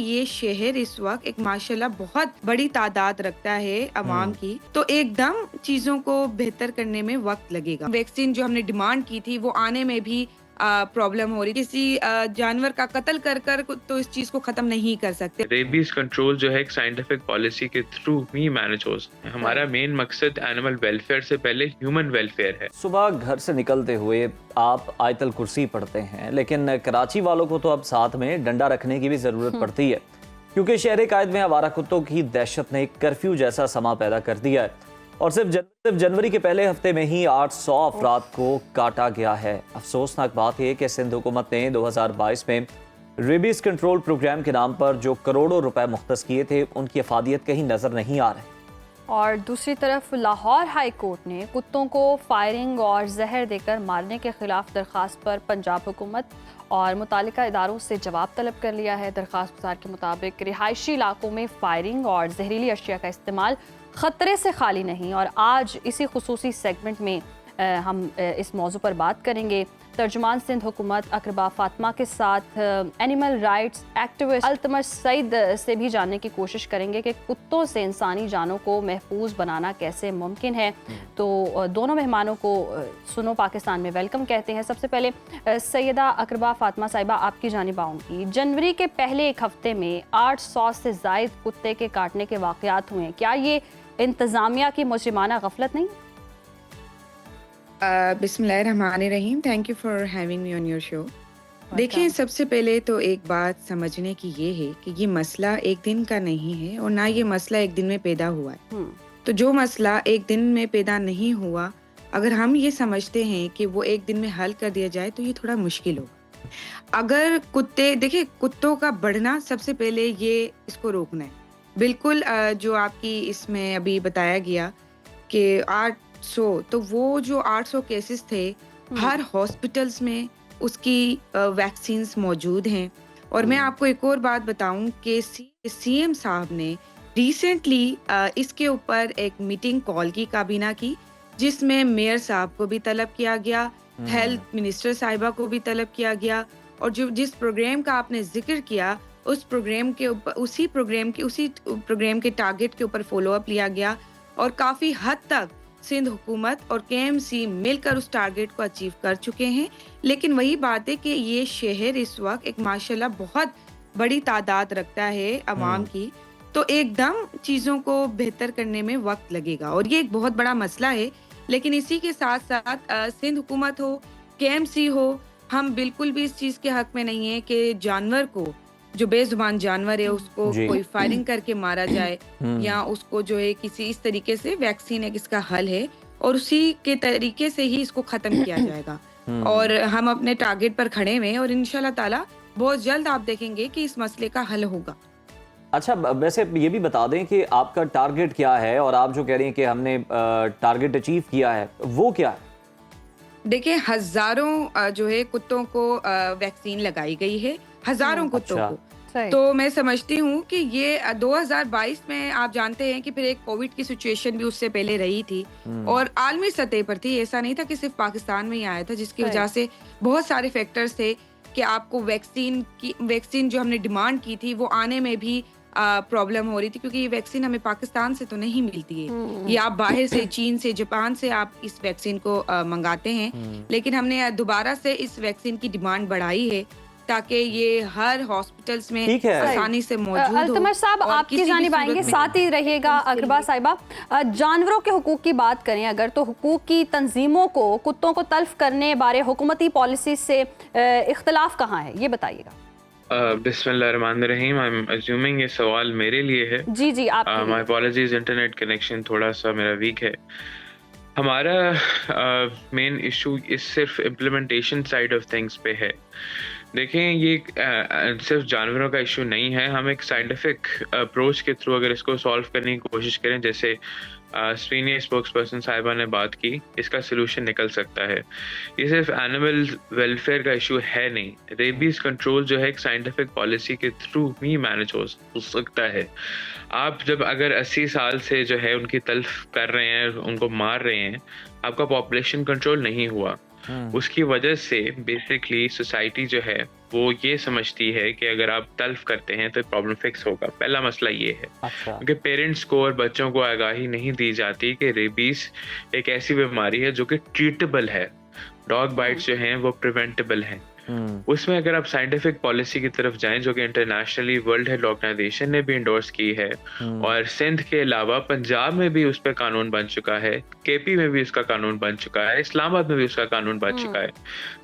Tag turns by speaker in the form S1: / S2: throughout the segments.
S1: ये शहर इस वक्त एक माशाल्लाह बहुत बड़ी तादाद रखता है अवाम की, तो एकदम चीजों को बेहतर करने में वक्त लगेगा। वैक्सीन जो हमने डिमांड की थी वो आने में भी प्रॉब्लम हो रही। किसी जानवर का कत्ल कर कर तो इस चीज को खत्म नहीं कर सकते।
S2: रेबीज कंट्रोल जो है एक साइंटिफिक पॉलिसी के थ्रू ही मैनेज हो सकता है। हमारा मेन मकसद एनिमल वेलफेयर से पहले ह्यूमन वेलफेयर है।
S3: सुबह घर से निकलते हुए आप आयतल कुर्सी पढ़ते हैं, लेकिन कराची वालों को तो अब साथ में डंडा रखने की भी जरूरत पड़ती है, क्योंकि शहर कायद में आवारा कुत्तों की दहशत ने कर्फ्यू जैसा समा पैदा कर दिया है और सिर्फ जनवरी के पहले हफ्ते में ही 800 अफराद को काटा गया है। अफसोसनाक बात यह कि सिंध हुकूमत ने 2022 में रेबीज कंट्रोल प्रोग्राम के नाम पर जो करोड़ों रुपए मुख्तस किए थे, उनकी अफादियत कहीं नजर नहीं आ रही।
S4: और दूसरी तरफ लाहौर हाई कोर्ट ने कुत्तों को फायरिंग और जहर देकर मारने के खिलाफ दरख्वास्त पर पंजाब हुकूमत और मुतालिका इदारों से जवाब तलब कर लिया है। दरख्वास्त गुजार के मुताबिक रिहायशी इलाकों में फायरिंग और जहरीली अशिया का इस्तेमाल ख़तरे से खाली नहीं। और आज इसी खुसूसी सेगमेंट में हम इस मौजू पर बात करेंगे। तर्जुमान सिंध हुकूमत अकरबा फातिमा के साथ animal rights activist Altamash Saeed से भी जानने की कोशिश करेंगे कि कुत्तों से इंसानी जानों को महफूज बनाना कैसे मुमकिन है। तो दोनों मेहमानों को सुनो पाकिस्तान में वेलकम कहते हैं। सबसे पहले सैयदा अकरबा फातिमा साहिबा, आपकी जानिब आऊँगी। जनवरी के पहले एक हफ्ते में 800 से ज़ायद कुत्ते के काटने के वाक़यात हुए हैं। क्या ये इंतज़ामिया की मुजरिमाना गफलत नहीं?
S1: बिस्मिल्लाहिर्रहमानिर्रहीम। Thank you for having me on your show. देखिए, सबसे पहले तो एक बात समझने की ये है कि ये मसला एक दिन का नहीं है और ना ये मसला एक दिन में पैदा हुआ है। तो जो मसला एक दिन में पैदा नहीं हुआ, अगर हम ये समझते हैं कि वो एक दिन में हल कर दिया जाए तो ये थोड़ा मुश्किल होगा। अगर देखिए, कुत्तों का बढ़ना सबसे पहले ये इसको रोकना है। बिल्कुल जो आपकी इसमें अभी बताया गया कि 800, तो वो जो 800 केसेस थे, हर हॉस्पिटल्स में उसकी वैक्सीन्स मौजूद हैं। और मैं आपको एक और बात बताऊं कि सीएम साहब ने रिसेंटली इसके ऊपर एक मीटिंग कॉल की काबीना की, जिसमें मेयर साहब को भी तलब किया गया, हेल्थ मिनिस्टर साहिबा को भी तलब किया गया, और जो जिस प्रोग्राम का आपने जिक्र किया उस प्रोग्राम के ऊपर उसी प्रोग्राम के टारगेट के ऊपर फॉलो अप लिया गया और काफी हद तक सिंध हुकूमत और केएमसी मिलकर उस टारगेट को अचीव कर चुके हैं। लेकिन वही बात है कि ये शहर इस वक्त एक माशाल्लाह बहुत बड़ी तादाद रखता है अवाम की, तो एकदम चीजों को बेहतर करने में वक्त लगेगा और ये एक बहुत बड़ा मसला है। लेकिन इसी के साथ साथ सिंध हुकूमत हो, केएमसी हो, हम बिल्कुल भी इस चीज के हक में नहीं है कि जानवर को, जो बेजुबान जानवर है, उसको कोई फायरिंग करके मारा जाए या उसको जो है किसी इस तरीके से, वैक्सीन एक इसका हल है और उसी के तरीके से ही इसको खत्म किया जाएगा। और हम अपने टारगेट पर खड़े हुए हैं और इंशाल्लाह ताला बहुत जल्द आप देखेंगे कि इस मसले का हल होगा।
S3: अच्छा, वैसे ये भी बता दें कि आपका टारगेट क्या है और आप जो कह रही हैं कि हमने टारगेट अचीव किया है, वो क्या है?
S1: देखिए, हजारों जो है कुत्तों को वैक्सीन लगाई गई है, हजारों कुत्तों को। तो मैं समझती हूँ कि ये 2022 में आप जानते हैं कि फिर एक कोविड की सिचुएशन भी उससे पहले रही थी और आलमी सतह पर थी। ऐसा नहीं था कि सिर्फ पाकिस्तान में ही आया था, जिसकी वजह से बहुत सारे फैक्टर्स थे कि आपको वैक्सीन जो हमने डिमांड की थी वो आने में भी प्रॉब्लम हो रही थी, क्योंकि ये वैक्सीन हमें पाकिस्तान से तो नहीं मिलती है, ये आप बाहर से, चीन से, जापान से आप इस वैक्सीन को मंगाते हैं। लेकिन हमने दोबारा से इस वैक्सीन की डिमांड बढ़ाई है ताकि ये हर हॉस्पिटल्स में आसानी से मौजूद हो।
S4: अल्तमश साहब, आपकी जानिब आएंगे, साथ ही रहिएगा। अकरबा साहिबा, जानवरों के हुकूक की बात करें अगर, तो हुकूक की तंजीमों को कुत्तों को तल्फ करने बारे हुकूमती पॉलिसी से इख्तलाफ कहाँ है, ये बताइएगा।
S2: बिस्मिल्लाहिर्रहमानिर्रहीम। आई एम अज्यूमिंग ये सवाल मेरे लिए है।
S4: जी आप।
S2: माय अपॉलजीज, इंटरनेट कनेक्शन थोड़ा सा मेरा वीक है। हमारा मेन इशू इस सिर्फ इम्प्लीमेंटेशन साइड ऑफ थिंग्स पे है। देखें, ये सिर्फ जानवरों का इशू नहीं है। हम एक साइंटिफिक अप्रोच के थ्रू अगर इसको सॉल्व करने की कोशिश करें, जैसे सीनियर स्पोक्स पर्सन साहिबा ने बात की, इसका सोल्यूशन निकल सकता है। ये सिर्फ एनिमल वेलफेयर का इशू है नहीं। रेबीज कंट्रोल जो है एक साइंटिफिक पॉलिसी के थ्रू ही मैनेज हो सकता है। आप जब अगर 80 साल से जो है उनकी तल्फ कर रहे हैं, उनको मार रहे हैं, आपका पॉपुलेशन कंट्रोल नहीं हुआ, उसकी वजह से बेसिकली सोसाइटी जो है वो ये समझती है कि अगर आप तल्फ करते हैं तो प्रॉब्लम फिक्स होगा। पहला मसला ये है,
S3: अच्छा।
S2: क्योंकि पेरेंट्स को और बच्चों को आगाही नहीं दी जाती कि रेबीज एक ऐसी बीमारी है जो कि ट्रीटेबल है। डॉग बाइट्स जो हैं वो प्रिवेंटेबल हैं। उसमें अगर आप साइंटिफिक पॉलिसी की तरफ जाएं, जो कि इंटरनेशनली वर्ल्ड हेल्थ ऑर्गेनाइजेशन ने भी इंडोर्स की है, और सिंध के अलावा पंजाब में भी उस पर कानून बन चुका है, केपी में भी उसका कानून बन चुका है, इस्लामाबाद में भी उसका कानून बन चुका है,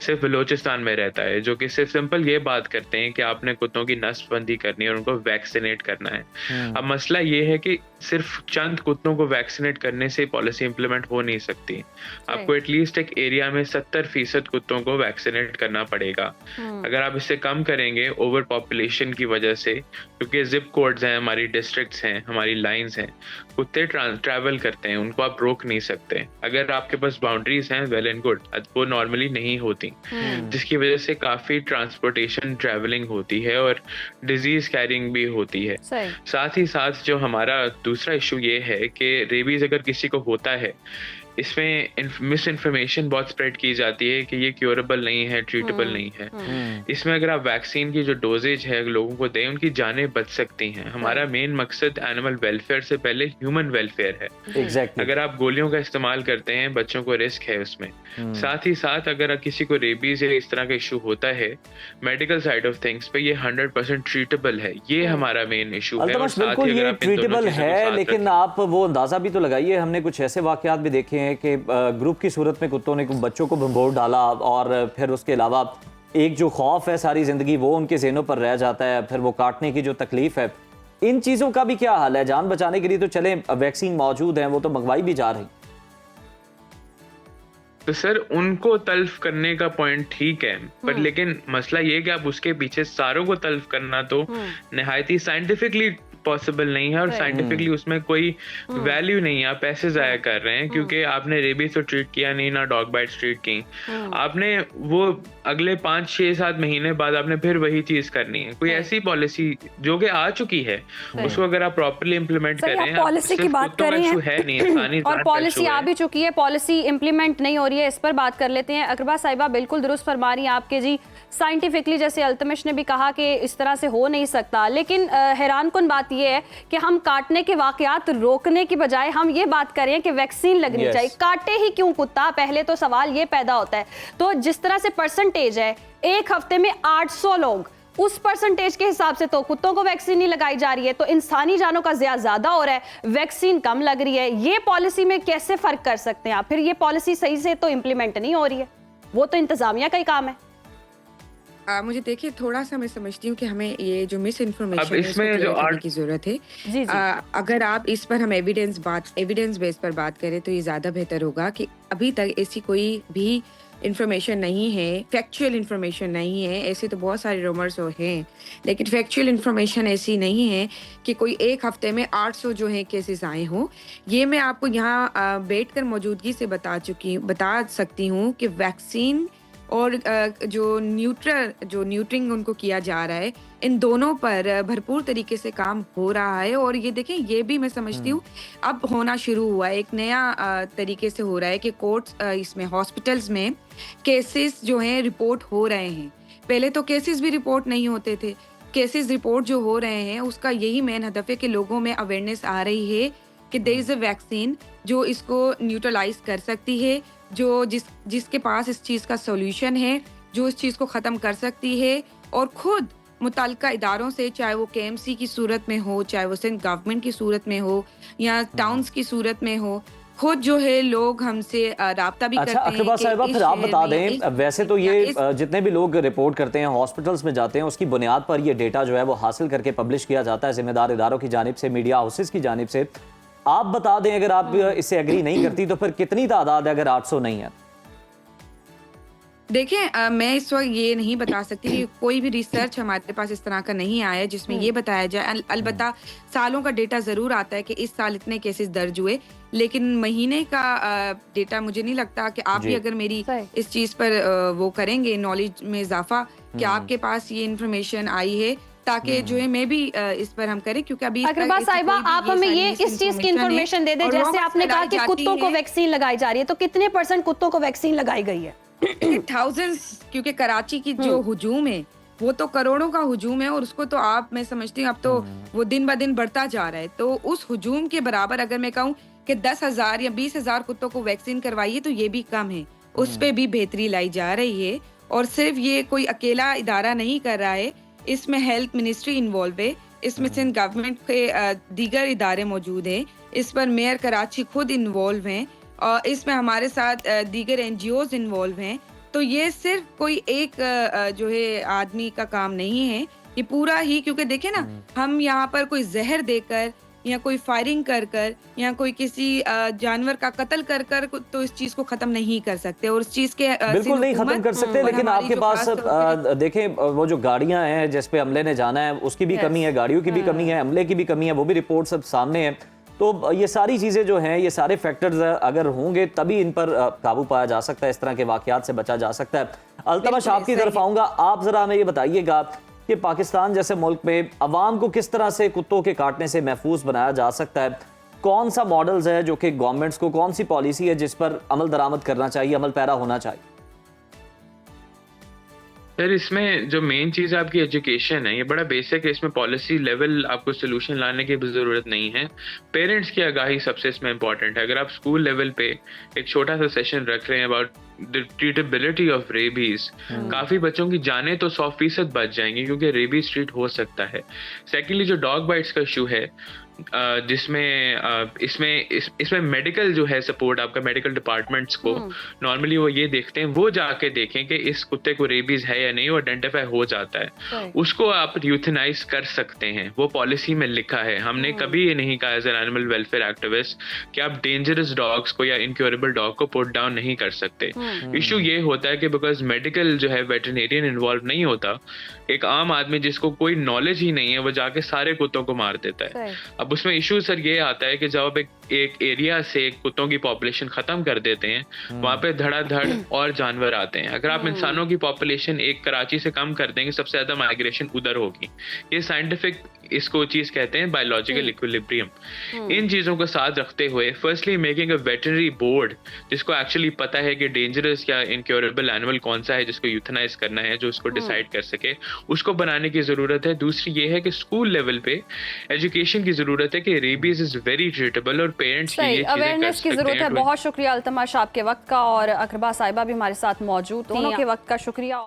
S2: सिर्फ बलोचिस्तान में रहता है, जो कि सिर्फ सिंपल ये बात करते हैं कि आपने कुत्तों की नस्बंदी करनी है और उनको वैक्सीनेट करना है। अब मसला ये है कि सिर्फ चंद कुत्तों को वैक्सीनेट करने से पॉलिसी इंप्लीमेंट हो नहीं सकती। आपको एटलीस्ट एक एरिया में 70% कुत्तों को वैक्सीनेट करना पड़ेगा। अगर आप इससे कम करेंगे ओवर पॉपुलेशन की वजह से, क्योंकि जिप कोड्स हैं, हमारी डिस्ट्रिक्ट्स हैं, हमारी लाइंस हैं, कुत्ते ट्रैवल करते हैं, उनको आप रोक नहीं सकते। अगर आपके पास बाउंड्रीज हैं, वेल एंड गुड, वो नॉर्मली नहीं होती, जिसकी वजह से काफी ट्रांसपोर्टेशन ट्रैवलिंग होती है और डिजीज कैरिंग भी होती है। साथ ही साथ जो हमारा दूसरा इशू ये है कि रेबीज अगर किसी को होता है, इसमें मिस इन्फॉर्मेशन बहुत स्प्रेड की जाती है कि ये क्योरेबल नहीं है, ट्रीटेबल नहीं है। इसमें अगर आप वैक्सीन की जो डोजेज है लोगों को दें, उनकी जानें बच सकती हैं। हमारा मेन मकसद एनिमल वेलफेयर से पहले ह्यूमन वेलफेयर है।
S3: Exactly.
S2: अगर आप गोलियों का इस्तेमाल करते हैं, बच्चों को रिस्क है उसमें। साथ ही साथ अगर किसी को रेबीज या इस तरह का इशू होता है, मेडिकल साइड ऑफ थिंग्स पे ये 100% ट्रीटेबल है। ये हमारा मेन इशू है। और साथ
S3: बिल्कुल
S2: ही अगर
S3: ये
S2: आप इन दोनों
S3: ट्रीटेबल
S2: चीजों को
S3: है,
S2: साथ
S3: लेकिन आप वो अंदाजा भी तो लगाइए, हमने कुछ ऐसे वाकयात भी देखे हैं कि ग्रुप की सूरत में कुत्तों ने बच्चों को भंबोर डाला और फिर उसके अलावा एक जो खौफ है सारी जिंदगी वो उनके ज़हनों पर रह जाता है, फिर वो काटने की जो तकलीफ है, इन चीज़ों का भी क्या हाल है? जान बचाने के लिए तो चले वैक्सीन मौजूद है, वो तो मंगवाई भी जा रही।
S2: तो सर उनको तल्फ करने का पॉइंट ठीक है, पर लेकिन मसला ये कि आप उसके पीछे सारों को तल्फ करना तो निहायती साइंटिफिकली पॉसिबल नहीं है, और साइंटिफिकली उसमें कोई वैल्यू नहीं है। आप पैसे जाया कर रहे हैं क्योंकि आपने रेबीज तो ट्रीट किया नहीं, ना डॉग बाइट्स ट्रीट की। आपने वो अगले 5-6-7 महीने बाद आपने फिर वही चीज करनी है। कोई ऐसी पॉलिसी जो कि आ चुकी है, उसको अगर आप प्रॉपर्ली इम्प्लीमेंट करें।
S4: पॉलिसी की बात कर रहे हैं और पॉलिसी आ भी चुकी है, पॉलिसी इम्प्लीमेंट नहीं हो रही है, इस पर बात कर लेते हैं। अकरबा साहिबा बिल्कुल दुरुस्त फरमा रही हैं आपके जी, साइंटिफिकली जैसे अल्तमिश ने भी कहा कि इस तरह से हो नहीं सकता, लेकिन हैरान कुन बात ये है कि हम काटने के वाकयात रोकने की बजाय हम ये बात कर रहे हैं कि वैक्सीन लगनी चाहिए। काटे ही क्यों कुत्ता, पहले तो सवाल ये पैदा होता है। तो जिस तरह से परसेंटेज है, एक हफ्ते में 800 लोग, उस परसेंटेज के हिसाब से तो कुत्तों को वैक्सीन नहीं लगाई जा रही है, तो इंसानी जानों का ज्यादा हो रहा है, वैक्सीन कम लग रही है। ये पॉलिसी में कैसे फर्क कर सकते हैं आप? फिर ये पॉलिसी सही से तो इंप्लीमेंट नहीं हो रही है, वो तो इंतजामिया का ही काम है।
S1: मुझे देखिए, थोड़ा सा मैं समझती हूँ कि हमें ये जो मिस इन्फॉर्मेशन है
S2: इसमें
S1: उसको
S2: जो
S1: क्लियर करने की जरूरत है।
S4: जी।
S1: अगर आप इस पर हम एविडेंस बेस पर बात करें तो ये ज्यादा बेहतर होगा कि अभी तक ऐसी कोई भी इन्फॉर्मेशन नहीं है, फैक्चुअल इन्फॉर्मेशन नहीं है। ऐसे तो बहुत सारे रूमर्स हैं, लेकिन फैक्चुअल इन्फॉर्मेशन ऐसी नहीं है कि कोई एक हफ्ते में 800 जो है केसेस आए हों। ये मैं आपको यहाँ बैठकर मौजूदगी से बता सकती हूँ कि वैक्सीन और जो न्यूट्रिंग उनको किया जा रहा है, इन दोनों पर भरपूर तरीके से काम हो रहा है। और ये देखें, ये भी मैं समझती हूँ अब होना शुरू हुआ है, एक नया तरीके से हो रहा है कि कोर्ट्स, इसमें हॉस्पिटल्स में केसेस जो हैं रिपोर्ट हो रहे हैं। पहले तो केसेस भी रिपोर्ट नहीं होते थे। केसेस रिपोर्ट जो हो रहे हैं उसका यही मेन हदफ है कि लोगों में अवेयरनेस आ रही है कि देयर इज अ वैक्सीन जो इसको न्यूट्रलाइज कर सकती है, जो जिसके पास इस चीज़ का सॉल्यूशन है, जो इस चीज़ को ख़त्म कर सकती है। और खुद मुतल्लिका इदारों से, चाहे वो KMC की सूरत में हो, चाहे वो सिंध गवर्नमेंट की सूरत में हो या टाउन्स की सूरत में हो, खुद जो है लोग हमसे राब्ता भी करते हैं।
S3: अकरबा साहिबा, फिर आप बता दें, वैसे तो ये जितने भी लोग रिपोर्ट करते हैं, हॉस्पिटल्स में जाते हैं, उसकी बुनियाद पर ये डेटा जो है वो हासिल करके पब्लिश किया जाता है जिम्मेदार इदारों की जानिब से, मीडिया हाउसेस की जानिब से। आप बता दें, अगर आप इससे एग्री नहीं करती तो फिर कितनी तादाद है अगर 800 नहीं है?
S1: देखिए, मैं इस वक्त ये नहीं बता सकती कि कोई भी रिसर्च हमारे पास इस तरह का नहीं आया है जिसमें ये बताया जाए। अलबत्ता सालों का डेटा जरूर आता है कि इस साल इतने केसेस दर्ज हुए, लेकिन महीने का डेटा मुझे नहीं लगता कि आप भी अगर मेरी इस चीज पर वो करेंगे, नॉलेज में इजाफा, कि आपके पास ये इन्फॉर्मेशन आई है, ताकि जो है मैं भी इस पर हम करें, क्योंकि अभी
S4: अकरबा साहिबा, आप हमें ये इस चीज की इन्फॉर्मेशन दे दें, जैसे आपने कहा कि कुत्तों को वैक्सीन लगाई जा रही है, तो कितने % कुत्तों को वैक्सीन लगाई गई है?
S1: थाउजेंड्स, क्योंकि कराची की जो हुजूम है वो तो करोड़ों का हुजूम है और उसको तो मैं समझती हूँ अब तो वो दिन ब दिन बढ़ता जा रहा है। तो उस हुजूम के बराबर अगर मैं कहूँ कि 10,000 या 20,000 कुत्तों को वैक्सीन करवाइए तो ये भी कम है। उस पे भी बेहतरी लाई जा रही है और सिर्फ ये कोई अकेला इदारा नहीं कर रहा है, इसमें हेल्थ मिनिस्ट्री इन्वॉल्व है, इसमें सिंध गवर्नमेंट के दीगर इदारे मौजूद हैं, इस पर मेयर कराची खुद इन्वॉल्व हैं और इसमें हमारे साथ दीगर एनजीओज इन्वॉल्व हैं। तो ये सिर्फ कोई एक जो है आदमी का काम नहीं है, ये पूरा ही, क्योंकि देखें ना हम यहाँ पर कोई जहर देकर या कोई फायरिंग कर कर या कोई किसी जानवर का कत्ल कर कर तो इस चीज को खत्म नहीं कर सकते और उस चीज के
S3: बिल्कुल नहीं खत्म कर सकते। लेकिन आपके पास देखें वो जो गाड़ियां हैं जिस पे अमले ने जाना है उसकी भी कमी है, गाड़ियों की भी कमी है, अमले की भी कमी है, वो भी रिपोर्ट सब सामने है। तो ये सारी चीजें जो हैं, ये सारे फैक्टर्स अगर होंगे तभी इन पर काबू पाया जा सकता है, इस तरह के वाकयात से बचा जा सकता है। अल्तमश आपकी तरफ आऊंगा, आप जरा हमें ये बताइएगा कि पाकिस्तान जैसे मुल्क में अवाम को किस तरह से कुत्तों के काटने से महफूज बनाया जा सकता है? कौन सा मॉडल्स है जो कि गवर्नमेंट्स को, कौन सी पॉलिसी है जिस पर अमल दरामद करना चाहिए, अमल पैरा होना चाहिए?
S2: सर इसमें जो मेन चीज़ आपकी एजुकेशन है, ये बड़ा बेसिक है, इसमें पॉलिसी लेवल आपको सोल्यूशन लाने की भी ज़रूरत नहीं है। पेरेंट्स की आगाही सबसे इसमें इंपॉर्टेंट है। अगर आप स्कूल लेवल पे एक छोटा सा सेशन रख रहे हैं अबाउट द ट्रीटेबिलिटी ऑफ रेबीज, काफ़ी बच्चों की जानें तो 100% बच जाएंगी क्योंकि रेबीज ट्रीट हो सकता है। सेकेंडली जो डॉग बाइट्स का इशू है, जिसमें इसमें मेडिकल जो है सपोर्ट आपका मेडिकल डिपार्टमेंट्स को नॉर्मली वो ये देखते हैं, वो जाके देखें कि इस कुत्ते को रेबीज है या नहीं, वो आइडेंटिफाई हो जाता है, उसको आप यूथनाइज कर सकते हैं। वो पॉलिसी में लिखा है। हमने कभी ये नहीं कहा as an animal welfare activist कि आप डेंजरस डॉग्स को या इनक्योरेबल डॉग को पुट डाउन नहीं कर सकते। इशू ये होता है कि बिकॉज मेडिकल जो है वेटरनेरियन इन्वॉल्व नहीं होता, एक आम आदमी जिसको कोई नॉलेज ही नहीं है वो जाके सारे कुत्तों को मार देता है। अब उसमें इशू सर ये आता है कि जब आप एक एरिया से कुत्तों की पॉपुलेशन खत्म कर देते हैं, वहां पे धड़ाधड़ और जानवर आते हैं। अगर आप इंसानों की पॉपुलेशन एक कराची से कम कर देंगे, सबसे ज्यादा माइग्रेशन उधर होगी। ये साइंटिफिक इसको चीज कहते हैं बायोलॉजिकल इक्विलिब्रियम। इन चीजों को साथ रखते हुए firstly making a veterinary board जिसको एक्चुअली पता है कि डेंजरस या इनक्योरेबल एनिमल कौन सा है जिसको यूथनाइज करना है, जो उसको डिसाइड कर सके, उसको बनाने की जरूरत है। दूसरी ये है कि स्कूल लेवल पे एजुकेशन की जरूरत है कि रेबीज इज वेरी ट्रीटेबल और पेरेंट्स के लिए
S4: अवेयरनेस की जरूरत है। बहुत शुक्रिया अल्तमश आपके वक्त का, और अकरबा साहिबा भी हमारे साथ मौजूद, दोनों के वक्त का शुक्रिया।